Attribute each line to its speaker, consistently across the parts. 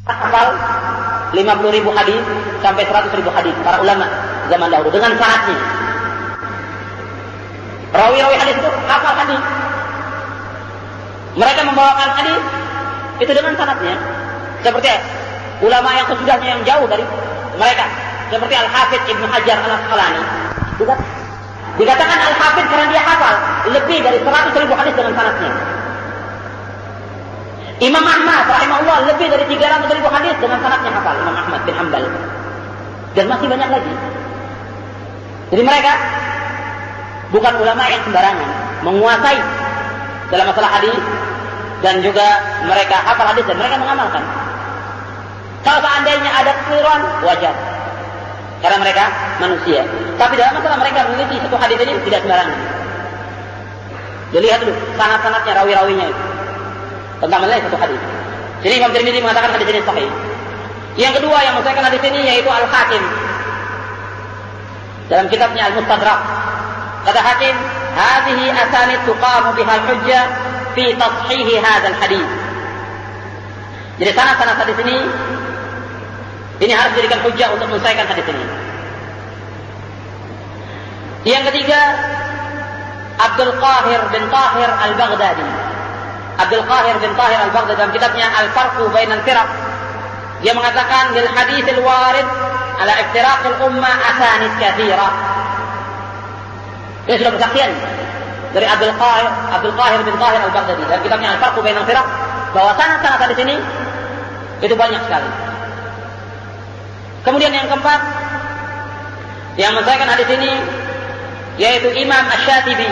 Speaker 1: hafal 50.000 hadis sampai 100.000 hadis para ulama zaman dahulu dengan sanadnya. Rawi-rawi hadis itu hafal hadis. Mereka membawakan hadis itu dengan sanadnya. Seperti ulama yang sesudahnya yang jauh dari mereka, seperti Al-Hafidz Ibnu Hajar Al-Asqalani. Dikatakan Al-Hafidz karena dia hafal lebih dari 100.000 hadis dengan sanadnya. Imam Ahmad rahimahullah lebih dari 300.000 hadis dengan sanadnya hafal, Imam Ahmad bin Hanbal. Dan masih banyak lagi. Jadi mereka bukan ulama yang sembarangan, menguasai dalam masalah hadis dan juga mereka hafal hadis dan mereka mengamalkan. Kalau seandainya ada kekeliruan, wajar. Karena mereka manusia. Tapi dalam masalah mereka meneliti satu hadis ini tidak sembarangan. Jadi lihat dulu sanad-sanadnya, rawi-rawinya itu tentang menilai satu hadis. Jadi Imam Tirmidzi mengatakan hadis ini sahih. Yang kedua yang mensahihkan hadis ini yaitu Al-Hakim dalam kitabnya Al-Mustadrak. Kata Hakim, "Hadhihi asanid tuqamu biha al-hujjah fi tashih hadzal hadis." Jadi sanad-sanad hadis ini harus dijadikan hujjah untuk mensahihkan hadis ini. Yang ketiga, Abdul Qahir bin Tahir Al-Baghdadi. Abdul Qahir bin Tahir Al-Baghdadi dalam kitabnya Al-Farqu Bainal Firaq, dia mengatakan lil haditsil warid ala iftiraqil ummah asanid katsira. Ini sudah kesaksian dari Abdul Qahir bin Tahir Al-Baghdadi dalam kitabnya Al-Farqu Bainal Firaq bahwa sanad-sanad hadis ini itu banyak sekali. Kemudian yang keempat yang mensahihkan hadis ini yaitu Imam Asy-Syatibi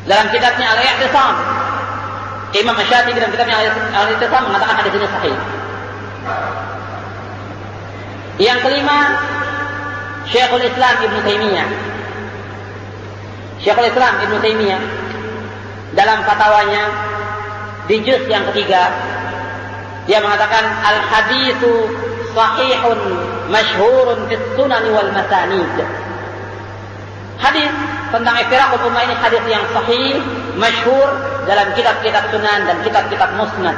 Speaker 1: dalam kitabnya Al-I'tisam. Imam Asy-Syatibi dalam kitabnya Al-I'tisam mengatakan hadis ini sahih. Yang kelima, Syekhul Islam Ibnu Taimiyah. Syekhul Islam Ibnu Taimiyah dalam fatwanya di juz yang ketiga dia mengatakan al-haditsu sahihun masyhurun fis sunan wal masanid. Hadis tentang iftiraqul ummah ini hadis yang sahih, masyhur dalam kitab-kitab sunan dan kitab-kitab musnad.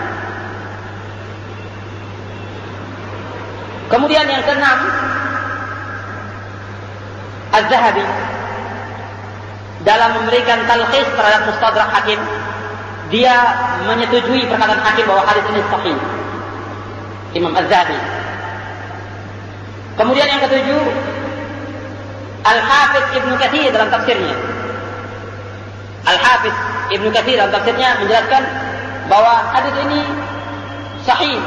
Speaker 1: Kemudian yang keenam, Az-Zahabi dalam memberikan talkhis terhadap Mustadrak Hakim, dia menyetujui perkataan Hakim bahwa hadis ini sahih. Imam Az-Zahabi. Kemudian yang ketujuh, Al-Hafidz Ibnu Katsir dalam tafsirnya. Al-Hafidz Ibnu Katsir dalam tafsirnya menjelaskan bahwa hadis ini sahih.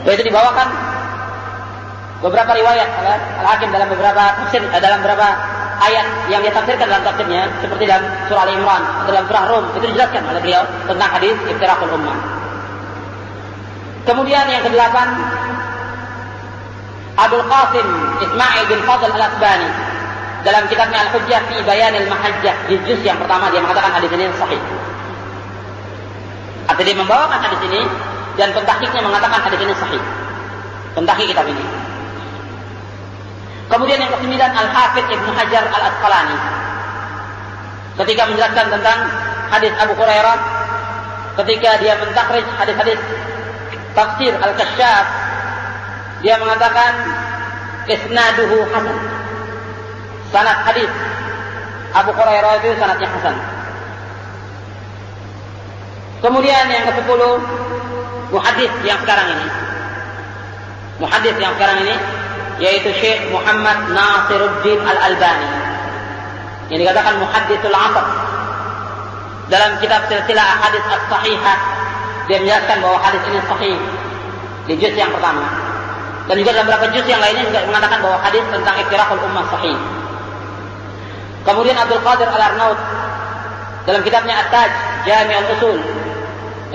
Speaker 1: Yaitu dibawakan beberapa riwayat Al-Hakim dalam beberapa tafsir, dalam beberapa ayat yang dia tafsirkan dalam tafsirnya, seperti dalam surah Al-Imran, dalam surah Rum, itu dijelaskan oleh beliau tentang hadis iftiraqul ummah. Kemudian yang kedelapan, Abdul Qasim Ismail bin Fadl Al-Asbani dalam kitabnya Al-Hujjah fi Bayanil Mahajjah di juz yang pertama dia mengatakan hadis ini sahih. Artinya dia membawakan hadis ini dan pentahqiqnya mengatakan hadis ini sahih. Pentahqiq kitab ini. Kemudian yang kesembilan, Al-Hafidz Ibnu Hajar Al-Asqalani ketika menjelaskan tentang hadis Abu Hurairah, ketika dia mentakhrij hadis-hadis tafsir Al-Kasyaf, dia mengatakan isnaduhu hasan. Sanad hadis Abu Hurairah itu sanadnya hasan. Kemudian yang ke-10, muhaddits yang sekarang ini yaitu Syekh Muhammad Nasiruddin Al-Albani yang dikatakan muhadditsul asr. Dalam kitab Silsilah Ahadits As-Sahihah dia menjelaskan bahwa hadis ini sahih di juz yang pertama, dan juga dalam beberapa juz yang lainnya juga mengatakan bahwa hadis tentang iftiraqul ummah sahih. Kemudian Abdul Qadir Al-Arnaud dalam kitabnya At-Taj Jami'ul Usul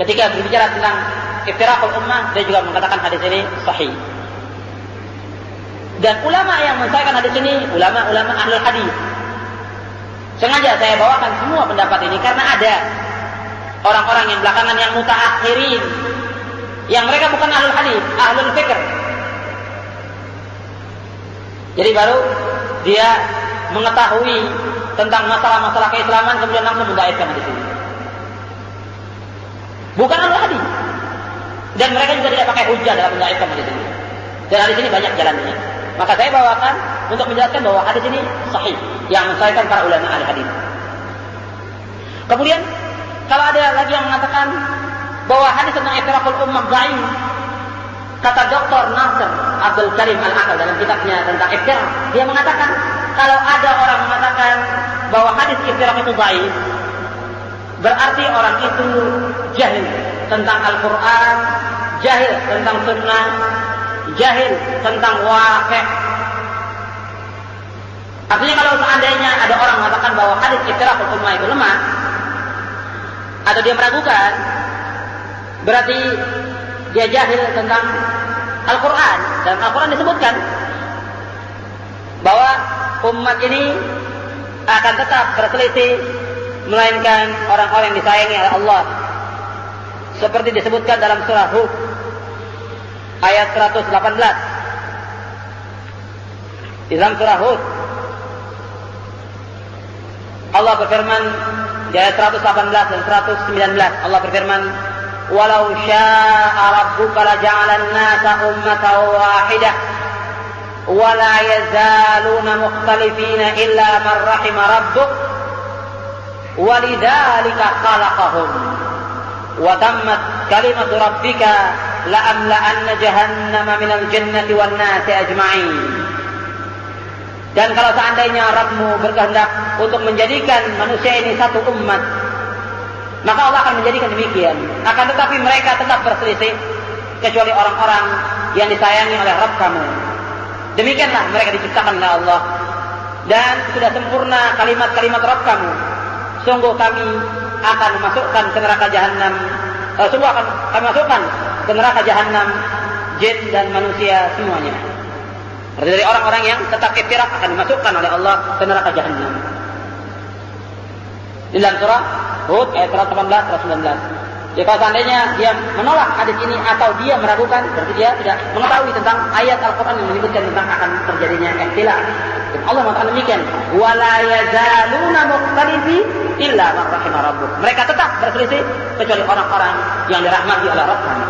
Speaker 1: ketika berbicara tentang iftiraqul ummah dia juga mengatakan hadis ini sahih. Dan ulama yang mensahihkan hadis ini ulama-ulama ahlul hadis. Sengaja saya bawakan semua pendapat ini karena ada orang-orang yang belakangan yang mutaakhirin, yang mereka bukan ahlul hadis, ahlul fikr. Jadi baru dia mengetahui tentang masalah-masalah keislaman kemudian langsung mendhaifkan hadis ini. bukan ahli hadis. Dan mereka juga tidak pakai hujjah dalam mengaitkan hadis ini. Dan hadis ini banyak jalannya. Maka saya bawakan untuk menjelaskan bahwa hadis ini sahih, yang mensahihkan para ulama ahli hadis. Kemudian kalau ada lagi yang mengatakan bahwa hadis tentang iftiraqul ummah dhaif, kata Dr. Nasir Abdul Karim Al-Aqal dalam kitabnya tentang iftiraq, dia mengatakan kalau ada orang mengatakan bahwa hadis iftiraq itu dhaif, berarti orang itu jahil tentang Al-Quran, jahil tentang sunnah, jahil tentang waqi'. Artinya kalau seandainya ada orang mengatakan bahwa hadis iftiraqul ummah itu lemah, atau dia meragukan, berarti dia jahil tentang Al-Quran. Dan Al-Quran disebutkan bahwa umat ini akan tetap berselisih, melainkan orang-orang yang disayangi oleh Allah, seperti disebutkan dalam surah Hud ayat 118. Di dalam surah Hud Allah berfirman di ayat 118 dan 119, Allah berfirman, "Walau syaa'a rabbuka laja'alan nasa ummatan wahidah wa la yazaluna mukhtalifina illa man rahima rabbuk walidzalika khalaqahum wa tammat kalimatu rabbika la amla'anna jahannama minal jannati wan nasi ajma'in." Dan kalau seandainya Rabbmu berkehendak untuk menjadikan manusia ini satu umat, maka Allah akan menjadikan demikian. Akan tetapi mereka tetap berselisih, kecuali orang-orang yang disayangi oleh Rabb kamu. Demikianlah mereka diciptakan oleh Allah. Dan sudah sempurna kalimat-kalimat Rabb kamu. Sungguh kami akan memasukkan ke neraka Jahannam. Sungguh akan kami masukkan ke neraka Jahannam jin dan manusia semuanya. Artinya dari orang-orang yang tetap iftiraq akan dimasukkan oleh Allah ke neraka Jahannam. Di dalam surah Hud ayat 118-119. Jadi kalau seandainya dia menolak hadis ini atau dia meragukan, berarti dia tidak mengetahui tentang ayat Al-Quran yang menyebutkan tentang akan terjadinya ikhtilaf. Dan Allah mengatakan demikian, "Wala yazaluna mukhtalifi illa man rahima rabbuk." Mereka tetap berselisih kecuali orang-orang yang dirahmati oleh Rabb kami.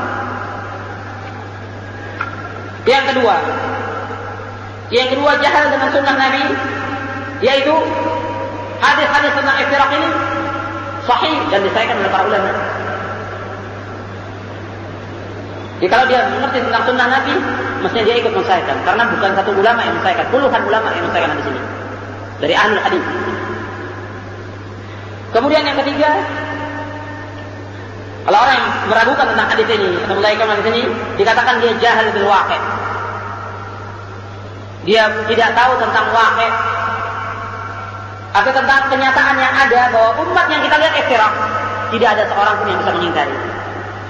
Speaker 1: Yang kedua jahal dengan sunnah Nabi, yaitu hadis-hadis tentang iftiraq ini sahih dan disahihkan oleh para ulama. Jadi kalau dia mengerti tentang sunnah Nabi, mestinya dia ikut mensahihkan, karena bukan satu ulama yang mensahihkan, puluhan ulama yang mensahihkan di sini dari ahlul hadis. Kemudian yang ketiga, kalau orang yang meragukan tentang hadis ini atau melainkan hadis ini, dikatakan dia jahil bil waqi'. Dia tidak tahu tentang waqi', atau tentang kenyataan yang ada bahwa umat yang kita lihat iftiraq, tidak ada seorang pun yang bisa mengingkari.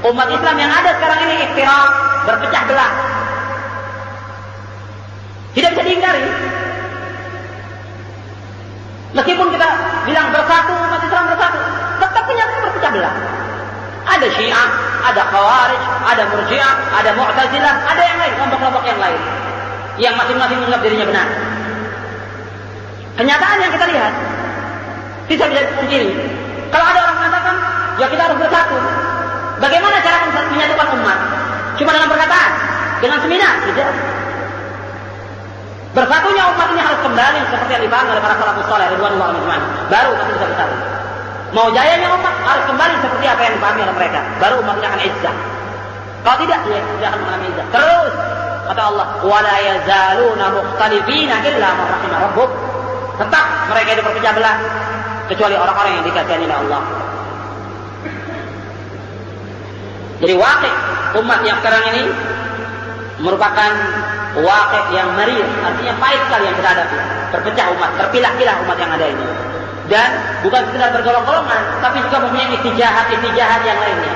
Speaker 1: Umat Islam yang ada sekarang ini iftiraq, berpecah belah, tidak bisa diingkari. Meskipun kita bilang bersatu, umat Islam bersatu, tetap kenyataan berpecah belah. Ada Syiah, ada Khawarij, ada Murji'ah, ada Mu'tazilah, ada yang lain, kelompok-kelompok yang lain, yang masing-masing menganggap dirinya benar. Kenyataan yang kita lihat tidak bisa dipungkiri. Kalau ada orang mengatakan, ya kita harus bersatu. Bagaimana cara menyatukan umat? Cuma dengan perkataan, dengan seminar, tidak. Bersatunya umat ini harus kembali seperti yang dipahami oleh para salafus saleh ridwanullah alaihim. Baru umat bisa bersatu. Mau jayanya umat harus kembali seperti apa yang dipahami oleh mereka. Baru umatnya akan izzah. Kalau tidak, dia akan mengalami izzah. Terus kata Allah, wala yazaluna mukhtalifina illa man rahima rabbuk. Tetap mereka itu berpecah belah kecuali orang-orang yang dikasihi oleh Allah. Jadi waqi' umat yang sekarang ini merupakan waqi' yang marir, artinya pahit sekali yang kita hadapi. Terpecah umat, terpilah-pilah umat yang ada ini. Dan bukan sekedar bergolong-golongan, tapi juga mempunyai istijahat yang lainnya.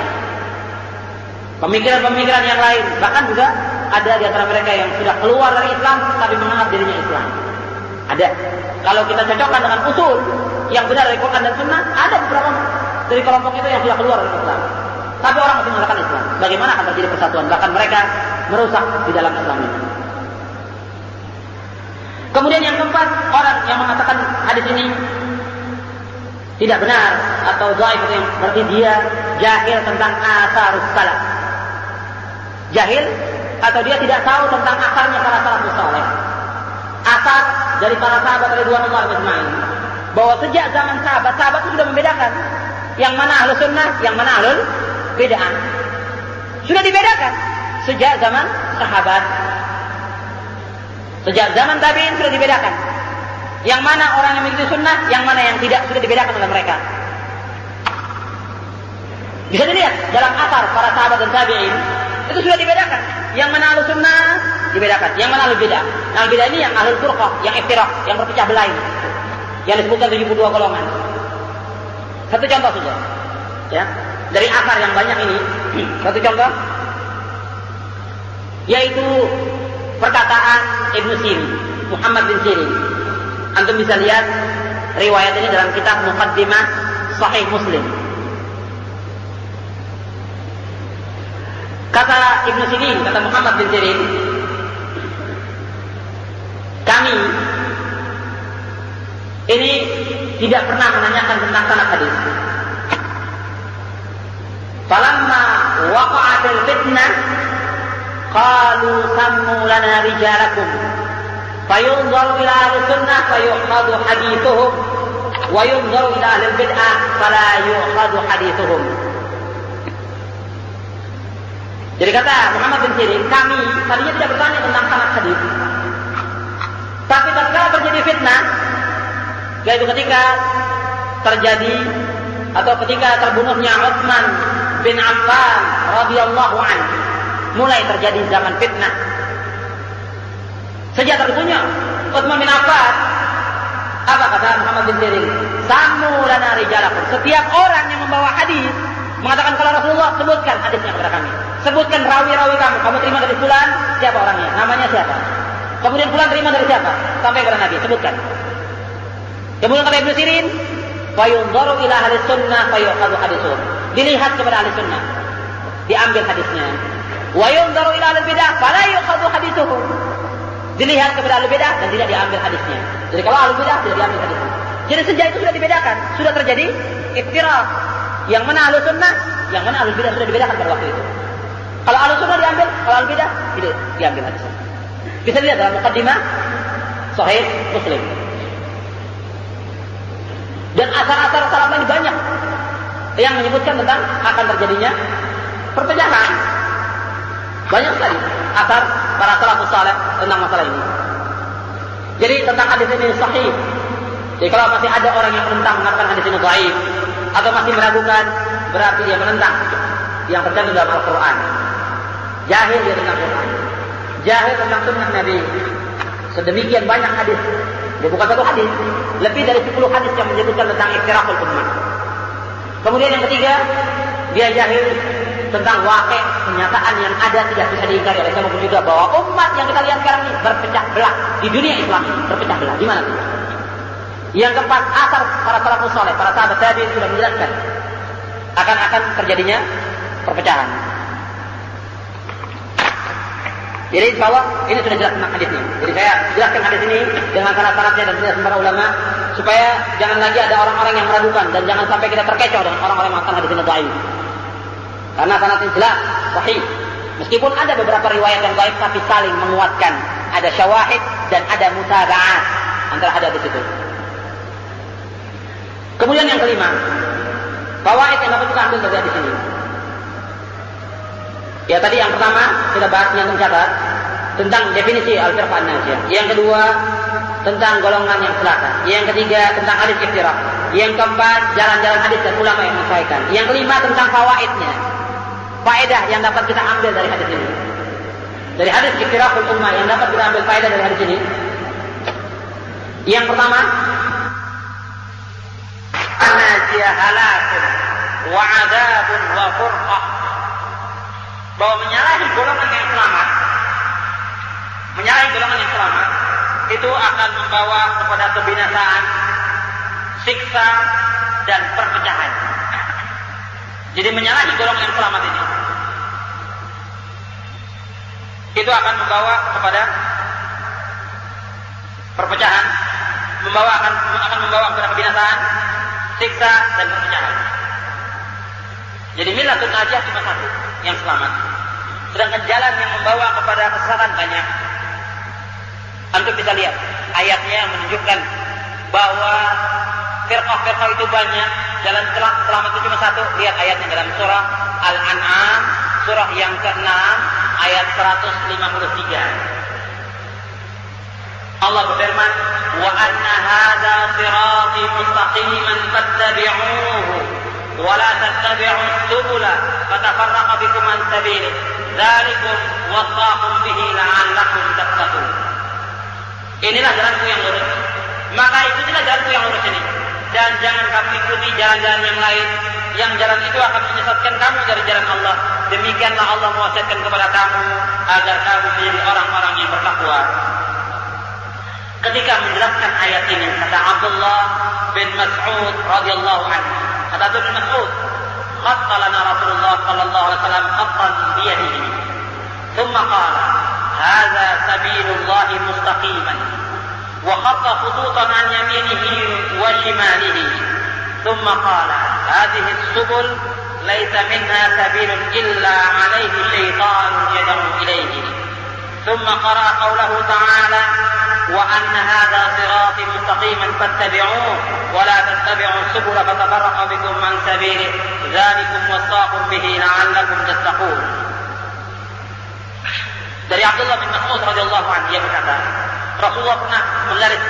Speaker 1: Pemikiran-pemikiran yang lain, bahkan juga ada di antara mereka yang sudah keluar dari Islam tapi menganggap dirinya Islam. Ada. Kalau kita cocokkan dengan usul yang benar dari Quran dan Sunnah, ada beberapa dari kelompok itu yang sudah keluar dari Islam. Tapi orang masih mengatakan Islam. Bagaimana akan terjadi persatuan? Bahkan mereka merusak di dalam Islam ini. Kemudian yang keempat, orang yang mengatakan hadis ini tidak benar atau dhaif, itu yang berarti dia jahil tentang asarus salaf. Jahil atau dia tidak tahu tentang asarnya para salafus saleh. Asar dari para sahabat radhiyallahu ajma'in. Bahwa sejak zaman sahabat itu sudah membedakan yang mana ahlus sunnah, yang mana ahlul bid'ah. Sudah dibedakan sejak zaman sahabat. Sejak zaman tabi'in sudah dibedakan. Yang mana orang yang mengikuti sunnah, yang mana yang tidak, sudah dibedakan oleh mereka. Bisa dilihat dalam asar para sahabat dan tabi'in, itu sudah dibedakan. Yang mana ahlus sunnah dibedakan, yang mana ahlul bid'ah. Ahlul bid'ah ini yang ahlul furqah, yang iftiraq, yang berpecah belah. Yang disebutkan 72 golongan. Satu contoh saja. Ya, dari asar yang banyak ini, satu contoh yaitu perkataan Ibnu Sirin, Muhammad bin Sirin. Antum bisa lihat riwayat ini dalam kitab Muqaddimah Sahih Muslim. Kata Ibnu Sirin, kata Muhammad bin Sirin, kami ini tidak pernah menanyakan tentang sanad hadis. Falamma waqa'atil fitnah qalu sammu lana rijalakum fayunzaru ila ahli sunnah fayukhadhu hadithuhum wa yunzaru ila ahli bid'ah fala yukhadhu hadithuhum. Jadi kata Muhammad bin Sirin, kami tadinya tidak bertanya tentang sanad hadis. Tapi tatkala terjadi fitnah, yaitu ketika terjadi atau ketika terbunuhnya Utsman bin Affan radhiyallahu anhu, mulai terjadi zaman fitnah. Sejak terbunuhnya Utsman bin Affan, apa kata Muhammad bin Sirin? Sammu lana rijalakum. Setiap orang yang membawa hadis mengatakan kalau Rasulullah, sebutkan hadisnya kepada kami. Sebutkan rawi-rawi kamu. Kamu terima dari fulan, siapa orangnya? Namanya siapa? Kemudian fulan terima dari siapa? Sampai kepada Nabi, sebutkan. Kemudian kata Ibnu Sirin, fayunzaru ila ahli sunnah fayukhadhu hadithuhum. Dilihat kepada ahli sunnah, diambil hadisnya. Wa yunzaru ila ahli bidah fala yukhadhu hadithuhum. Dilihat kepada ahli bidah dan tidak diambil hadisnya. Jadi kalau ahli bidah tidak diambil hadisnya. Jadi sejak itu sudah dibedakan, sudah terjadi iftiraq. Yang mana ahli sunnah, yang mana ahli bidah sudah dibedakan pada waktu itu. Kalau ahli sunnah diambil, kalau ahli bidah tidak diambil hadisnya. Bisa lihat dalam Muqaddimah Sahih Muslim. Dan asar-asar salaf lain banyak yang menyebutkan tentang akan terjadinya perpecahan. Banyak sekali asar para salafus saleh tentang masalah ini. Jadi tentang hadis ini sahih. Jadi kalau masih ada orang yang menentang mengatakan hadis ini dhaif atau masih meragukan, berarti dia menentang yang tercantum dalam Al-Quran. Jahil dia tentang Quran, jahil tentang sunnah Nabi. Sedemikian banyak hadis. Dia bukan satu hadis, lebih dari 10 hadis yang menyebutkan tentang iftiraqul ummah. Kemudian yang ketiga, dia jahil tentang waqi', kenyataan yang ada tidak bisa diingkari oleh siapapun juga, bahwa umat yang kita lihat sekarang ini berpecah belah di dunia Islam, berpecah belah. Di mana? Yang keempat, asar para salafus saleh, para sahabat tabi'in sudah menjelaskan akan terjadinya perpecahan. Jadi insya Allah ini sudah jelas tentang hadis ini. Jadi saya jelaskan hadis ini dengan syarat-syaratnya dan penjelasan para ulama supaya jangan lagi ada orang-orang yang meragukan dan jangan sampai kita terkecoh dengan orang-orang yang mengatakan hadis ini dhaif. Karena sanadnya jelas sahih. Meskipun ada beberapa riwayat yang dhaif tapi saling menguatkan. Ada syawahid dan ada mutaba'at antara hadis itu. Kemudian yang kelima, fawaid yang dapat kita ambil dari hadis ini. Ya tadi yang pertama kita bahas yang mencatat tentang definisi al-firqah an-najiyah. Yang kedua tentang golongan yang celaka. Yang ketiga tentang hadis iftiraq. Yang keempat jalan-jalan hadis dan ulama yang menyesuaikan. Yang kelima tentang fawaidnya. Faedah yang dapat kita ambil dari hadis ini. Dari hadis iftiraqul ummah yang dapat kita ambil faedah dari hadis ini. Yang pertama, an-najiyah halakun wa 'adzabun wa furqah. Bahwa menyalahi golongan yang selamat, itu akan membawa kepada kebinasaan, siksa dan perpecahan. Jadi menyalahi golongan yang selamat ini, itu akan membawa kepada perpecahan, akan membawa kepada kebinasaan, siksa dan perpecahan. Jadi millatul najah cuma satu yang selamat. Sedangkan jalan yang membawa kepada kesesatan banyak. Antum bisa lihat ayatnya menunjukkan bahwa firqah-firqah itu banyak, jalan selamat itu cuma satu. Lihat ayatnya dalam surah Al-An'am, surah yang ke-6 ayat 153. Allah berfirman, "Wa anna hadza sirati mustaqiman fattabi'uhu wa la tattabi'us subula fatafarraqa bikum an sabilihi dzalikum wassaqum bihi la'allakum tattaqun." Inilah jalanku yang lurus. Maka ikutilah jalanku yang lurus ini. Dan jangan kamu ikuti jalan-jalan yang lain. Yang jalan itu akan menyesatkan kamu dari jalan Allah. Demikianlah Allah mewasiatkan kepada kamu agar kamu menjadi orang-orang yang bertakwa. Ketika menjelaskan ayat ini, kata Abdullah bin Mas'ud radhiyallahu anhu, kata Abdullah bin Mas'ud, "Khatta lana Rasulullah sallallahu alaihi wasallam khattan bi yadihi. Thumma qala, hadza sabilullah mustaqiman." وخط خطوطا عن يمينه وشماله ثم قال هذه السبل ليس منها سبيل إلا عليه شيطان يدعو إليه ثم قرأ قوله تعالى وأن هذا صراطي مستقيما فاتبعوه ولا تتبعوا السبل فتفرق بكم عن سبيله ذلكم وصاكم به لعلكم تتقون. Dari Abdullah bin Mas'ud radhiyallahu anhu dia berkata, Rasulullah pernah menggaris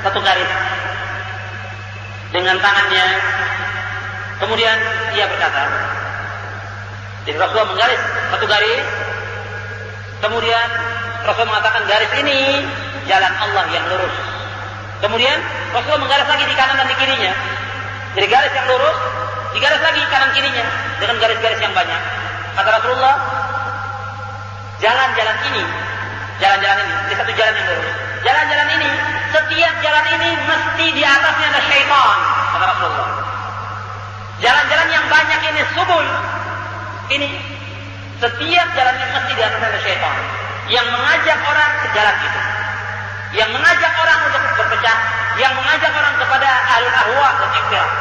Speaker 1: satu garis dengan tangannya. Kemudian dia berkata, jadi Rasulullah menggaris satu garis. Kemudian Rasulullah mengatakan garis ini jalan Allah yang lurus. Kemudian Rasulullah menggaris lagi di kanan dan di kirinya. Jadi garis yang lurus, digaris lagi kanan kirinya dengan garis-garis yang banyak. Kata Rasulullah, jalan-jalan ini, ini satu jalan yang lurus. Jalan-jalan ini, setiap jalan ini mesti di atasnya ada syaitan, kata Rasulullah. Jalan-jalan yang banyak ini subul, ini setiap jalan ini mesti di atasnya ada syaitan yang mengajak orang ke jalan itu, yang mengajak orang untuk berpecah, yang mengajak orang kepada ahlul ahwa dan ikhtilaf.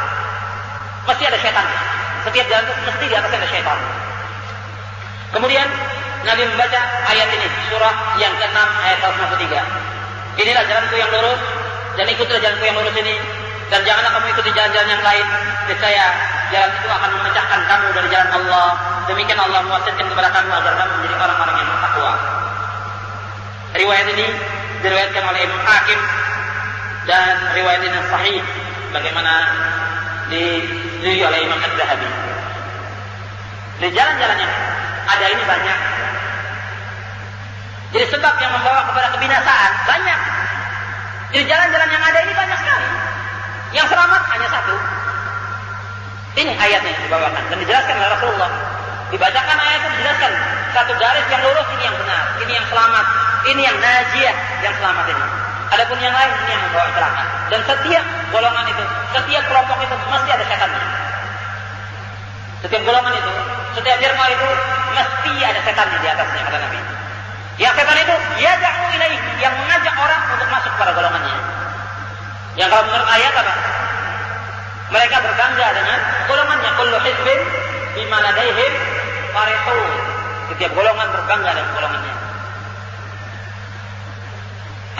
Speaker 1: Mesti ada syaitan. Setiap jalan itu mesti di atasnya ada syaitan. Kemudian Nabi membaca ayat ini, surah yang ke-6 ayat 153. Inilah jalanku yang lurus, dan ikutilah jalanku yang lurus ini, dan janganlah kamu ikuti jalan-jalan yang lain. Niscaya jalan itu akan memecahkan kamu dari jalan Allah. Demikian Allah mewasiatkan kepada kamu agar kamu menjadi orang-orang yang bertakwa. Riwayat ini diriwayatkan oleh Imam Hakim dan riwayat ini sahih, bagaimana diriwayatkan oleh Imam Az-Zahabi. Di jalan-jalan yang ada ini banyak. Jadi sebab yang membawa kepada kebinasaan banyak. Jadi jalan-jalan yang ada ini banyak sekali. Yang selamat hanya satu. Ini ayatnya yang dibawakan dan dijelaskan oleh Rasulullah. Dibacakan ayat itu dijelaskan satu garis yang lurus ini yang benar, ini yang selamat, ini yang najiyah yang selamat ini. Adapun yang lain ini yang membawa celaka. Dan setiap golongan itu, setiap kelompok itu mesti ada setannya. Setiap golongan itu, setiap firqa itu mesti ada setannya di atasnya, kata Nabi. Yang setan itu yad'u ilaihi, yang mengajak orang untuk masuk pada golongannya. Yang kalau menurut ayat apa? Mereka berbangga dengan golongannya. Kullu hizbin bima ladaihim farihun. Setiap golongan berbangga dengan golongannya.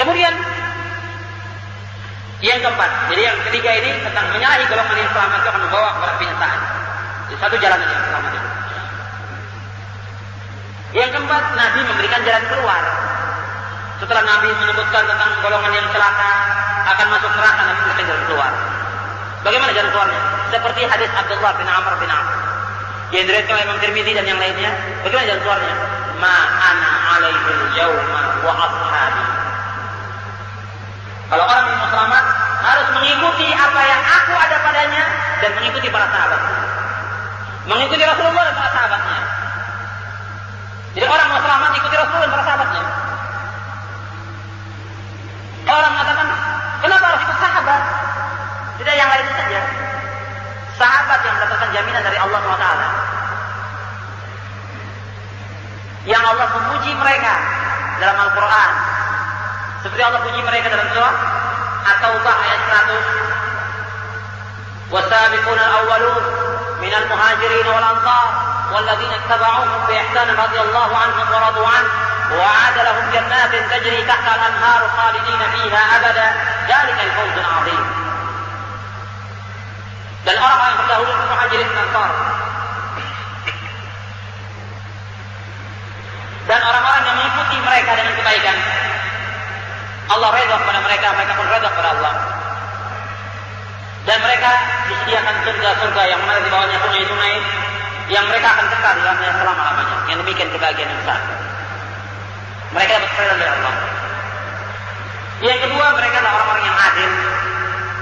Speaker 1: Kemudian yang keempat, jadi yang ketiga ini tentang menyalahi golongan yang selamat itu akan membawa kepada kebinasaan. Di satu jalan yang selamat itu. Yang keempat, Nabi memberikan jalan keluar. Setelah Nabi menyebutkan tentang golongan yang celaka akan masuk neraka, Nabi memberikan jalan keluar. Bagaimana jalan keluarnya? Seperti hadis Abdullah bin Amr bin Auf yang diriwayatkan oleh Imam Tirmidzi dan yang lainnya. Bagaimana jalan keluarnya? Ma ana alaihil yauma wa ashabi. Kalau orang yang mau selamat harus mengikuti apa yang aku ada padanya dan mengikuti para sahabat. Mengikuti Rasulullah dan para sahabatnya. Jadi orang mau selamat ikuti Rasulullah dan para sahabatnya. Orang mengatakan, kenapa harus ikut sahabat? Tidak yang lain saja. Sahabat yang mendapatkan jaminan dari Allah SWT. Yang Allah memuji mereka dalam Al-Quran. Seperti Allah puji mereka dalam surah At-Taubah ayat 100. Wasabiquna al-awwalun minal muhajirin wal ansar walladzina ittaba'uuhum bi ihsan radhiyallahu anhum wa radu anhu wa 'ada lahum jannatin tajri tahtaha al-anhar khalidina fiha abada dzalika al-fawzul 'adzim. Dan orang-orang yang terdahulu muhajirin dan ansar dan orang-orang yang mengikuti mereka dengan kebaikan, Allah redha kepada mereka, mereka pun redha kepada Allah. Dan mereka disediakan surga-surga yang mana di bawahnya sungai-sungai yang mereka akan kekal di dalamnya selama-lamanya. Yang demikian kebahagiaan yang besar. Mereka dapat redha dari Allah. Yang kedua, mereka adalah orang-orang yang adil.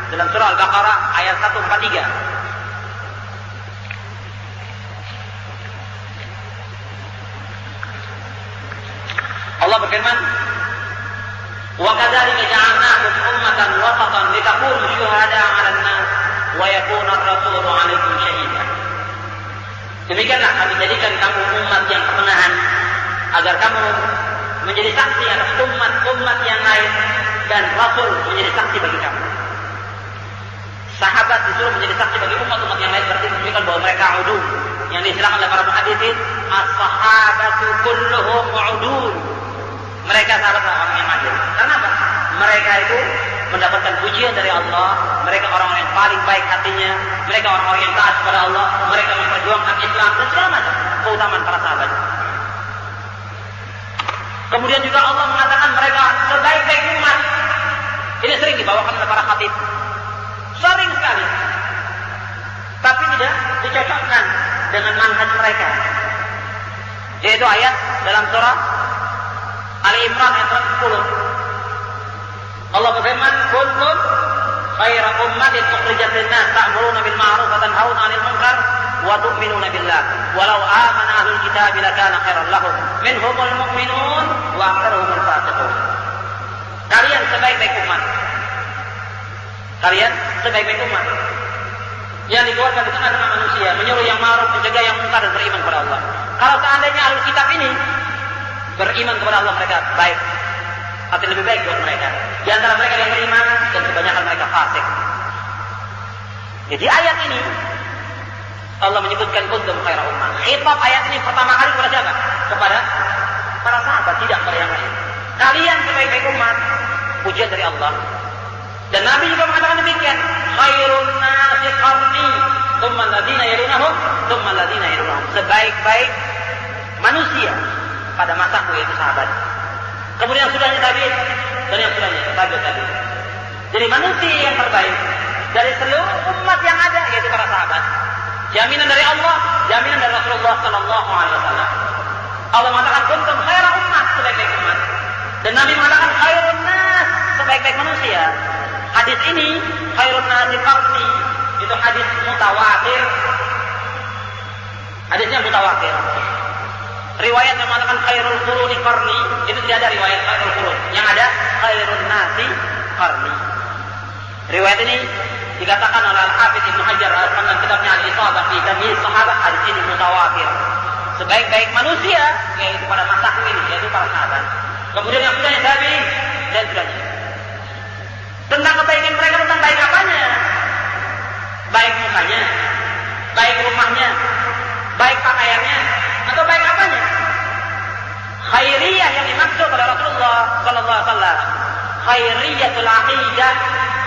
Speaker 1: Dalam surah Al-Baqarah ayat 143. Allah berfirman, "Wa kadzalika ja'alnakum ummatan wasatan litakunu syuhada'a 'alan nas wa yakuna ar-rasulu 'alaikum shahida." Demikianlah kami jadikan kamu umat yang pertengahan agar kamu menjadi saksi atas umat-umat yang lain dan Rasul menjadi saksi bagi kamu. Sahabat disuruh menjadi saksi bagi umat-umat yang lain, berarti menunjukkan bahwa mereka udul. Yang diistilahkan oleh para muhaditsin, as-sahabatu kulluhum udul. Mereka sahabat orang yang adil. Karena apa? Mereka itu mendapatkan pujian dari Allah. Mereka orang-orang yang paling baik hatinya. Mereka orang-orang yang taat kepada Allah. Mereka memperjuangkan Islam dan segala macam keutamaan para sahabat. Kemudian juga Allah mengatakan mereka sebaik-baik umat. Ini sering dibawakan oleh para khatib. Sering sekali. Tapi tidak dicocokkan dengan manhaj mereka. Yaitu ayat dalam surah Ali Imran ayat 10. Allah berfirman, "Kuntum khairu ummatin ukhrijat lin-nas ta'muruna bil ma'ruf wa tanhauna 'anil munkar wa tu'minuna billah. Walau amana ahlul kitab lakana khairan lahum. Minhumul mu'minun wa aktsaruhumul fasiqun." Kalian sebaik-baik umat. Kalian sebaik-baik umat yang dikeluarkan di tengah-tengah manusia, menyuruh yang ma'ruf, mencegah yang munkar dan beriman kepada Allah. Kalau seandainya ahlul kitab ini beriman kepada Allah, mereka baik, atau lebih baik buat mereka. Di antara mereka yang beriman dan kebanyakan mereka fasik. Jadi ayat ini Allah menyebutkan kuntum khairu ummah. Khitab ayat ini pertama kali kepada siapa? Kepada para sahabat, tidak kepada yang lain. Kalian sebaik-baik umat, pujian dari Allah. Dan Nabi juga mengatakan demikian, khairun nasi qarni, tsumma alladziina yalunahum, tsumma alladziina yalunahum. Sebaik-baik manusia pada masaku yaitu sahabat. Kemudian sudahnya tabi'in dan yang sudahnya tabi'in. Jadi manusia yang terbaik dari seluruh umat yang ada yaitu para sahabat. Jaminan dari Allah, jaminan dari Rasulullah sallallahu alaihi wasallam. Allah mengatakan kuntum khairu ummah, sebaik-baik umat. Dan Nabi mengatakan khairun nas, sebaik-baik manusia. Hadis ini khairun nasi qarni itu hadis mutawatir. Hadisnya mutawatir. Riwayat yang mengatakan khairul quruni qarni itu tidak ada riwayat khairul qurun. Yang ada khairun nasi qarni. Riwayat ini dikatakan oleh Al-Hafidz Ibnu Hajar dalam kitabnya Al-Isabah fi Tamyiz Sahabah, hadis ini mutawatir. Sebaik-baik manusia yaitu pada masaku ini, yaitu para sahabat. Kemudian yang sudahnya tabi'in dan sudahnya. Tentang kebaikan mereka, tentang baik apanya? Baik mukanya, baik rumahnya, baik pakaiannya, atau baik apanya? Khairiyah yang dimaksud oleh Rasulullah sallallahu alaihi wasallam, khairiyatul aqidah,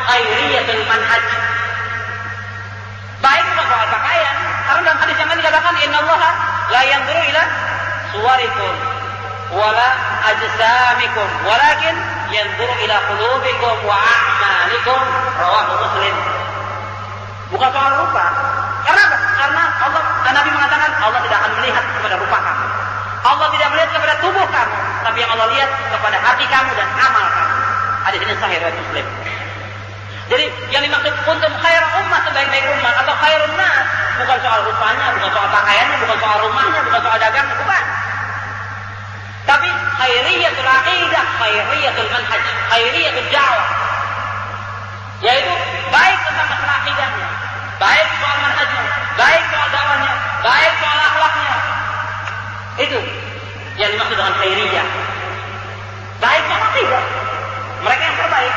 Speaker 1: khairiyatul manhaj. Baik bukan soal pakaian, karena dalam hadis yang lain dikatakan innallaha la yanzuru ila suwarikum wala ajsamikum walakin yanzuru ila qulubikum wa a'malikum, rawahu Muslim. Bukan soal rupa. Karena apa? Karena Allah, Nabi mengatakan Allah tidak akan melihat kepada rupa kamu. Allah tidak melihat kepada tubuh kamu, tapi yang Allah lihat kepada hati kamu dan amal kamu. Hadis ini sahih riwayat Muslim. Jadi yang dimaksud kuntum khairu ummah, sebaik-baik umat atau khairun nas, bukan soal rupanya, bukan soal pakaiannya, bukan soal rumahnya, bukan soal dagangnya, bukan. Tapi khairiyatul aqidah, khairiyatul manhaj, khairiyatul da'wah. Yaitu baik tentang masalah akidahnya, baik soal manhajnya, baik soal dakwahnya, baik soal akhlaknya. Itu yang dimaksud dengan khairiyah. Baik soal akidah, mereka yang terbaik.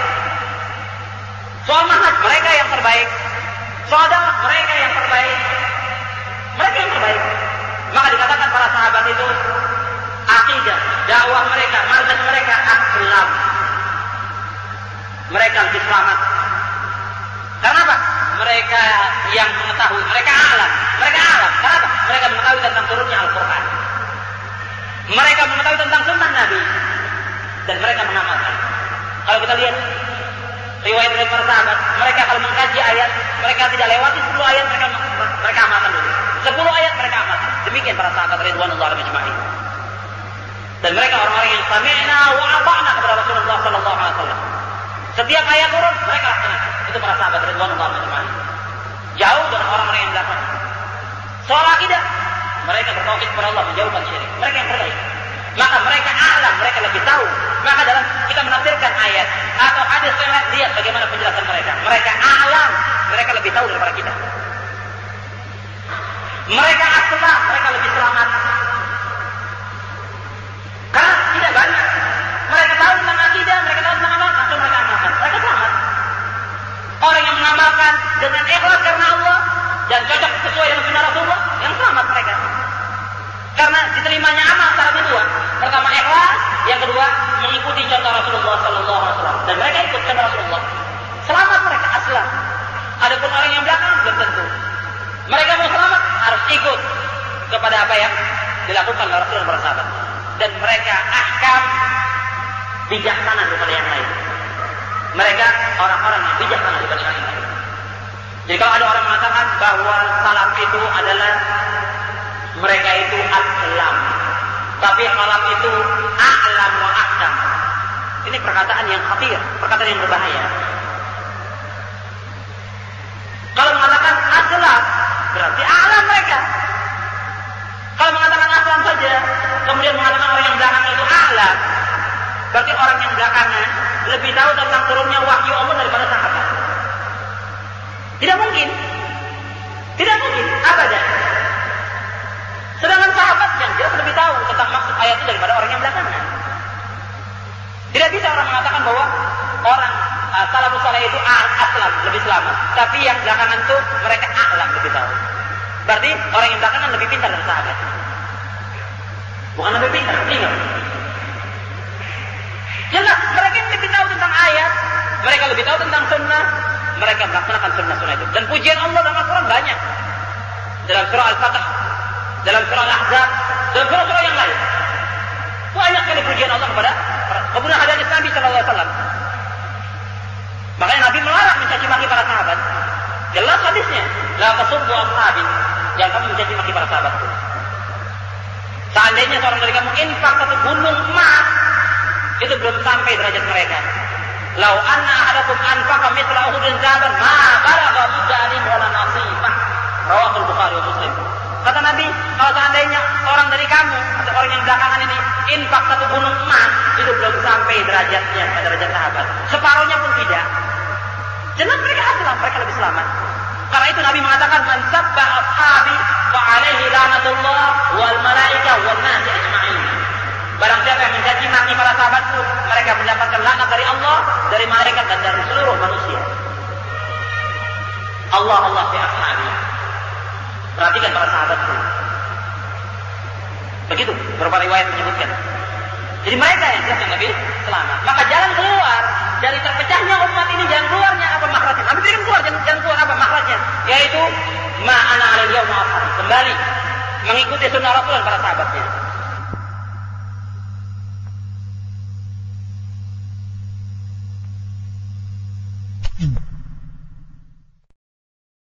Speaker 1: Soal manhaj, mereka yang terbaik. Soal dakwah, mereka yang terbaik. dakwah mereka, manhaj mereka aslam. Mereka lebih selamat. Karena apa? Mereka yang mengetahui, mereka alam. Kenapa? Mereka mengetahui tentang turunnya Al-Quran. Mereka mengetahui tentang sunnah Nabi. Dan mereka mengamalkan. Kalau kita lihat riwayat dari para sahabat, mereka kalau mengkaji ayat, mereka tidak lewati 10 ayat, mereka amalkan dulu. 10 ayat mereka amalkan. Demikian para sahabat ridwanullah ajma'in. Dan mereka orang-orang yang sami'na wa ata'na kepada Rasulullah sallallahu alaihi wasallam. Setiap ayat turun, mereka laksanakan. Itu para sahabat ridwanullah ajma'in. Jauh dari orang-orang yang belakang. Soal akidah, mereka bertauhid kepada Allah, menjauhkan syirik. Mereka yang terbaik. Maka mereka alam, mereka lebih tahu. Maka dalam kita menafsirkan ayat atau hadis, lihat bagaimana penjelasan mereka. Mereka alam, mereka lebih tahu daripada kita. Mereka aslah, mereka lebih selamat. Karena tidak banyak. Mereka tahu tentang akidah, mereka tahu tentang amal, langsung mereka amalkan. Mereka selamat. Orang yang mengamalkan dengan ikhlas karena Allah dan cocok sesuai dengan sunnah Rasulullah, yang selamat mereka. Karena diterimanya amal secara kedua. Pertama ikhlas, yang kedua mengikuti contoh Rasulullah sallallahu alaihi wasallam. Dan mereka ikut contoh Rasulullah. Selamat mereka aslah. Adapun orang yang belakang belum tentu. Mereka mau selamat harus ikut kepada apa yang dilakukan oleh Rasul dan para sahabat. Dan mereka ahkam bijaksana daripada yang lain. Mereka orang-orang yang bijaksana daripada yang lain. Jadi kalau ada orang mengatakan bahwa salaf itu adalah mereka itu aslam, tapi khalaf itu a'lam wa ahkam. Ini perkataan yang khatir, perkataan yang berbahaya. Kalau mengatakan aslam, berarti a'lam mereka. Kalau mengatakan aslam saja, kemudian mengatakan orang yang belakangan itu a'lam, berarti orang yang belakangan lebih tahu tentang turunnya wahyu Allah daripada sahabat. Tidak mungkin. Tidak mungkin. Abadan. Sedangkan sahabat yang jelas lebih tahu tentang maksud ayat itu daripada orang yang belakangan. Tidak bisa orang mengatakan bahwa orang salafus saleh itu aslam, lebih selamat. Tapi yang belakangan itu mereka a'lam, lebih tahu. Berarti orang yang belakangan lebih pintar dari sahabat. Bukan lebih pintar, ingat. Jelas, mereka yang lebih tahu tentang ayat, mereka lebih tahu tentang sunnah, mereka melaksanakan sunnah-sunnah itu. Dan pujian Allah dalam Al-Quran banyak. Dalam surah Al-Fatah, dalam surah Al-Ahzab, dalam surah-surah yang lain. Banyak sekali pujian Allah kepada kemudian hadis Nabi SAW. Makanya Nabi melarang mencaci maki para sahabat. Jelas hadisnya, la tasubbu ashabi, jangan kamu mencaci maki para sahabatku. Seandainya seorang dari kamu infak satu gunung emas, itu belum sampai derajat mereka. Lau anna ahadakum anfaqa mithla Uhudin zahaban ma balagha mudda wala nasifah. Rawahu Bukhari wa Muslim. Kata Nabi, kalau seandainya orang dari kamu atau orang yang belakangan ini infak satu gunung emas, itu belum sampai derajatnya pada derajat sahabat. Separuhnya pun tidak. Jelas mereka aslam, mereka lebih selamat. Karena itu Nabi mengatakan, man sabba ashabi fa alaihi lanatullah wal malaikah wan nasi ajma'in. Barang siapa yang mencaci maki para sahabatku, mereka mendapatkan laknat dari Allah, dari malaikat dan dari seluruh manusia. Allah fi ashabi. Perhatikan para sahabatku. Begitu beberapa riwayat menyebutkan. Jadi mereka yang jelas yang lebih selamat. Maka jalan keluar dari terpecahnya umat ini, jalan keluarnya apa makhrajnya? Nabi berikan keluar, jalan keluar apa makhrajnya? Yaitu ma'ana alal yaum wa ashab. Kembali mengikuti sunnah Rasul dan para sahabatnya.